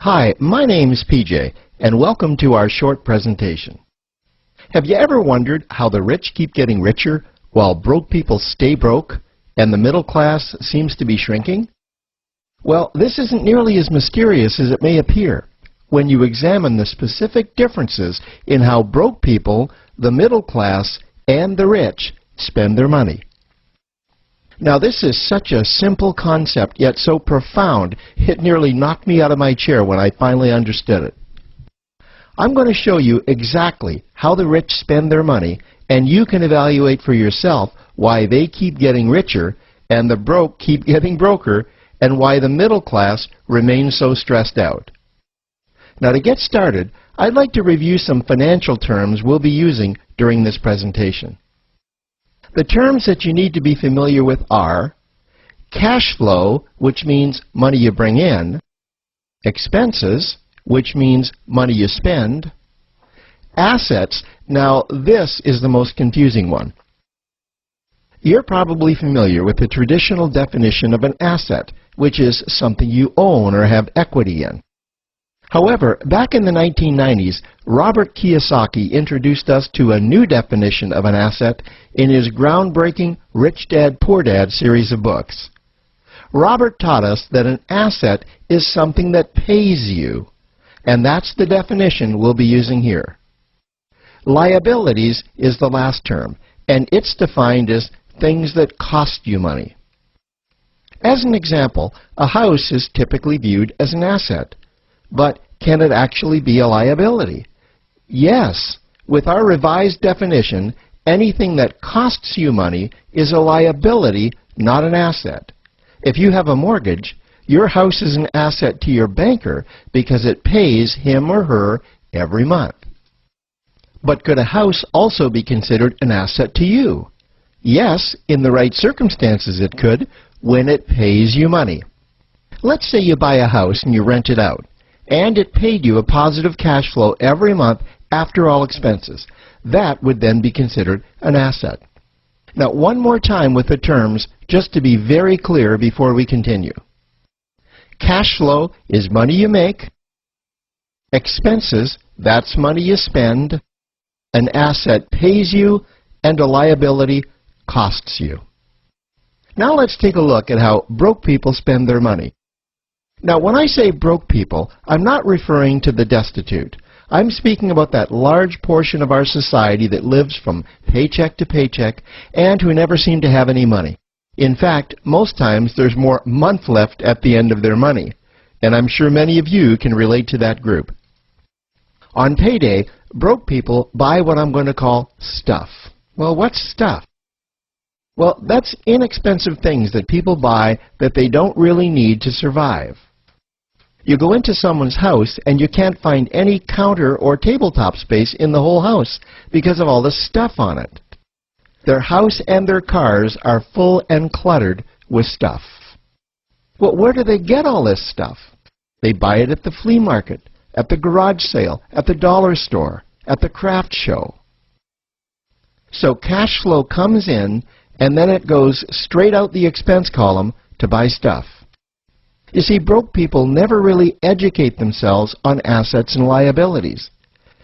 Hi, my name is PJ, and welcome to our short presentation. Have you ever wondered how the rich keep getting richer while broke people stay broke and the middle class seems to be shrinking? Well, this isn't nearly as mysterious as it may appear when you examine the specific differences in how broke people, the middle class, and the rich spend their money. Now, this is such a simple concept, yet so profound, it nearly knocked me out of my chair when I finally understood it. I'm going to show you exactly how the rich spend their money, and you can evaluate for yourself why they keep getting richer and the broke keep getting broker, and why the middle class remains so stressed out. Now, to get started, I'd like to review some financial terms we'll be using during this presentation. The terms that you need to be familiar with are cash flow, which means money you bring in, expenses, which means money you spend, assets. Now, this is the most confusing one. You're probably familiar with the traditional definition of an asset, which is something you own or have equity in. However, back in the 1990s, Robert Kiyosaki introduced us to a new definition of an asset in his groundbreaking Rich Dad, Poor Dad series of books. Robert taught us that an asset is something that pays you, and that's the definition we'll be using here. Liabilities is the last term, and it's defined as things that cost you money. As an example, a house is typically viewed as an asset. But can it actually be a liability? Yes. With our revised definition, anything that costs you money is a liability, not an asset. If you have a mortgage, your house is an asset to your banker because it pays him or her every month. But could a house also be considered an asset to you? Yes, in the right circumstances it could, when it pays you money. Let's say you buy a house and you rent it out, and it paid you a positive cash flow every month after all expenses. That would then be considered an asset. Now, one more time with the terms, just to be very clear before we continue. Cash flow is money you make. Expenses, that's money you spend. An asset pays you, and a liability costs you. Now let's take a look at how broke people spend their money. Now, when I say broke people, I'm not referring to the destitute. I'm speaking about that large portion of our society that lives from paycheck to paycheck and who never seem to have any money. In fact, most times there's more month left at the end of their money, and I'm sure many of you can relate to that group. On payday, broke people buy what I'm going to call stuff. Well, what's stuff? Well, that's inexpensive things that people buy that they don't really need to survive. You go into someone's house and you can't find any counter or tabletop space in the whole house because of all the stuff on it. Their house and their cars are full and cluttered with stuff. Well, where do they get all this stuff? They buy it at the flea market, at the garage sale, at the dollar store, at the craft show. So cash flow comes in, and then it goes straight out the expense column to buy stuff. You see, broke people never really educate themselves on assets and liabilities.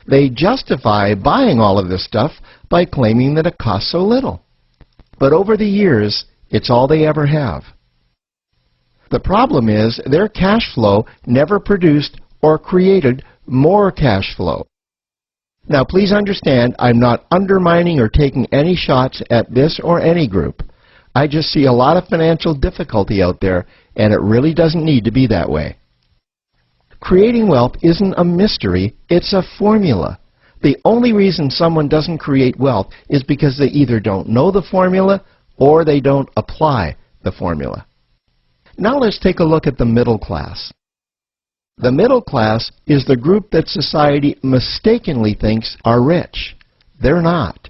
They justify buying all of this stuff by claiming that it costs so little. But over the years, it's all they ever have. The problem is their cash flow never produced or created more cash flow. Now, please understand, I'm not undermining or taking any shots at this or any group. I just see a lot of financial difficulty out there, and it really doesn't need to be that way. Creating wealth isn't a mystery, it's a formula. The only reason someone doesn't create wealth is because they either don't know the formula or they don't apply the formula. Now let's take a look at the middle class. The middle class is the group that society mistakenly thinks are rich. They're not.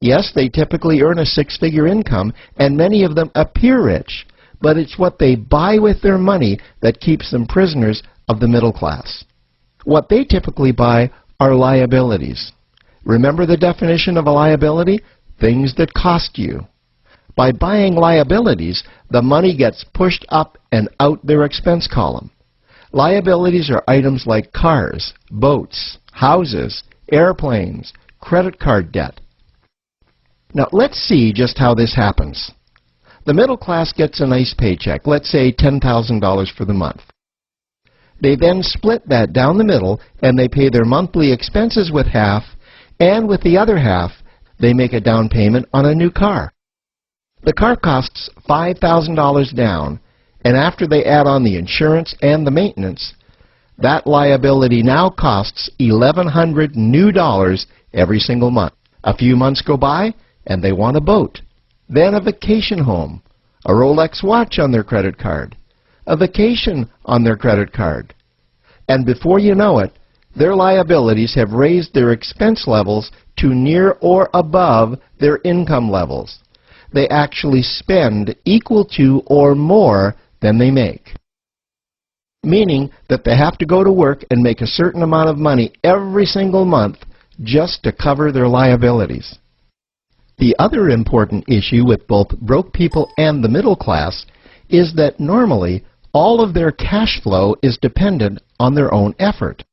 Yes, they typically earn a six-figure income, and many of them appear rich, but it's what they buy with their money that keeps them prisoners of the middle class. What they typically buy are liabilities. Remember the definition of a liability? Things that cost you. By buying liabilities, the money gets pushed up and out their expense column. Liabilities are items like cars, boats, houses, airplanes, credit card debt. Now let's see just how this happens. The middle class gets a nice paycheck, let's say $10,000 for the month. They then split that down the middle and they pay their monthly expenses with half, and with the other half, they make a down payment on a new car. The car costs $5,000 down, and after they add on the insurance and the maintenance, that liability now costs $1,100 new dollars every single month. A few months go by, and they want a boat, then a vacation home, a Rolex watch on their credit card, a vacation on their credit card. And before you know it, their liabilities have raised their expense levels to near or above their income levels. They actually spend equal to or more than they make, meaning that they have to go to work and make a certain amount of money every single month just to cover their liabilities. The other important issue with both broke people and the middle class is that normally all of their cash flow is dependent on their own effort,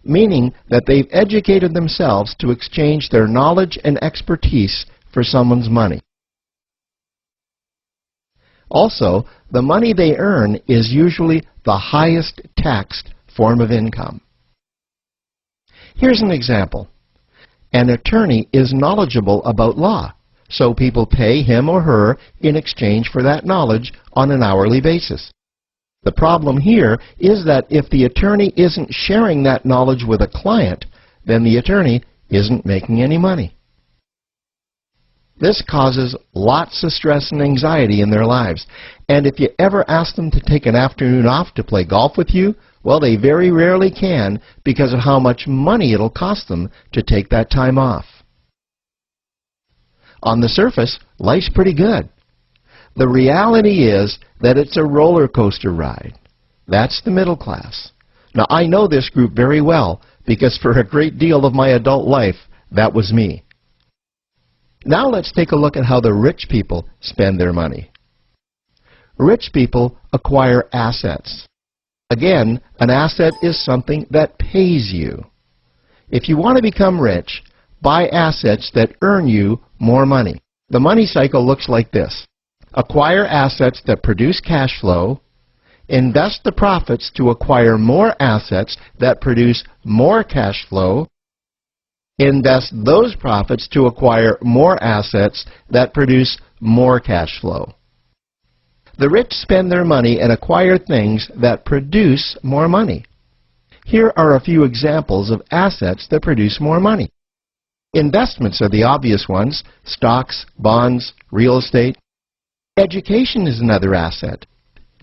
meaning that they've educated themselves to exchange their knowledge and expertise for someone's money. Also, the money they earn is usually the highest taxed form of income. Here's an example. An attorney is knowledgeable about law, so people pay him or her in exchange for that knowledge on an hourly basis. The problem here is that if the attorney isn't sharing that knowledge with a client, then the attorney isn't making any money. This causes lots of stress and anxiety in their lives. And if you ever ask them to take an afternoon off to play golf with you, well, they very rarely can because of how much money it'll cost them to take that time off. On the surface, life's pretty good. The reality is that it's a roller coaster ride. That's the middle class. Now, I know this group very well because for a great deal of my adult life, that was me. Now let's take a look at how the rich people spend their money. Rich people acquire assets. Again, an asset is something that pays you. If you want to become rich, buy assets that earn you more money. The money cycle looks like this. Acquire assets that produce cash flow, invest the profits to acquire more assets that produce more cash flow, invest those profits to acquire more assets that produce more cash flow. The rich spend their money and acquire things that produce more money. Here are a few examples of assets that produce more money. Investments are the obvious ones: stocks, bonds, real estate. Education is another asset.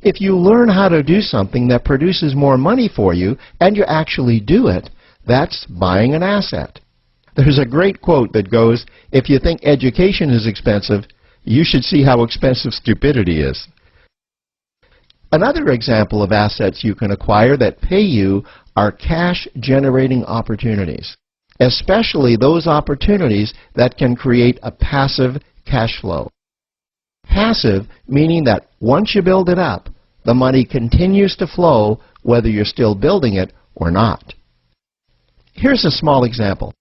If you learn how to do something that produces more money for you and you actually do it, that's buying an asset. There's a great quote that goes, "If you think education is expensive, you should see how expensive stupidity is." Another example of assets you can acquire that pay you are cash-generating opportunities, especially those opportunities that can create a passive cash flow. Passive meaning that once you build it up, the money continues to flow whether you're still building it or not. Here's a small example.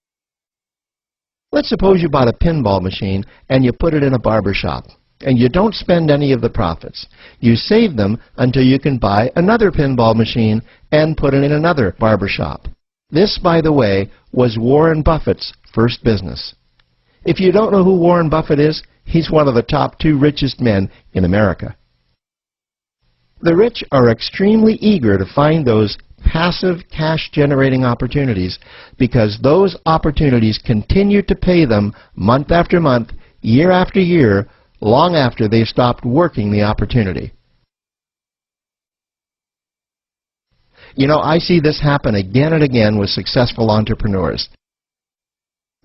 Let's suppose you bought a pinball machine and you put it in a barber shop, and you don't spend any of the profits. You save them until you can buy another pinball machine and put it in another barber shop. This, by the way, was Warren Buffett's first business. If you don't know who Warren Buffett is, he's one of the top 2 richest men in America. The rich are extremely eager to find those passive cash-generating opportunities because those opportunities continue to pay them month after month, year after year, long after they've stopped working the opportunity. You know, I see this happen again and again with successful entrepreneurs.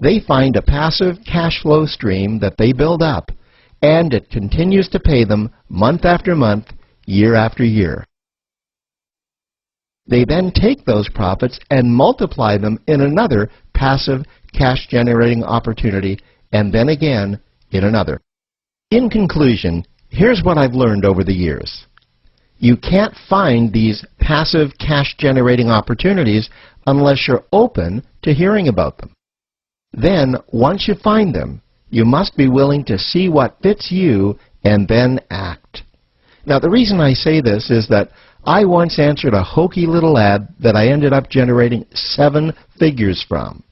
They find a passive cash flow stream that they build up, and it continues to pay them month after month, year after year. They then take those profits and multiply them in another passive cash-generating opportunity, and then again in another. In conclusion, here's what I've learned over the years. You can't find these passive cash-generating opportunities unless you're open to hearing about them. Then, once you find them, you must be willing to see what fits you and then act. Now, the reason I say this is that I once answered a hokey little ad that I ended up generating 7 figures from,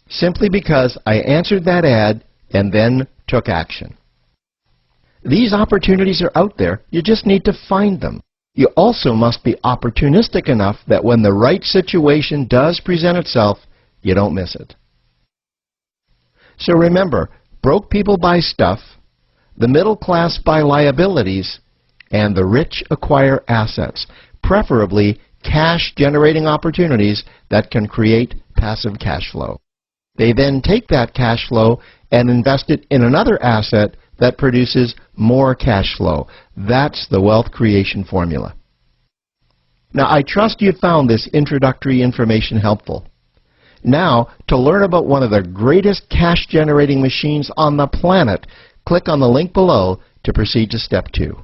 simply because I answered that ad and then took action. These opportunities are out there. You just need to find them. You also must be opportunistic enough that when the right situation does present itself, you don't miss it. So remember, broke people buy stuff, the middle class buy liabilities, and the rich acquire assets, preferably cash-generating opportunities that can create passive cash flow. They then take that cash flow and invest it in another asset that produces more cash flow. That's the wealth creation formula. Now, I trust you found this introductory information helpful. Now, to learn about one of the greatest cash-generating machines on the planet, click on the link below to proceed to step 2.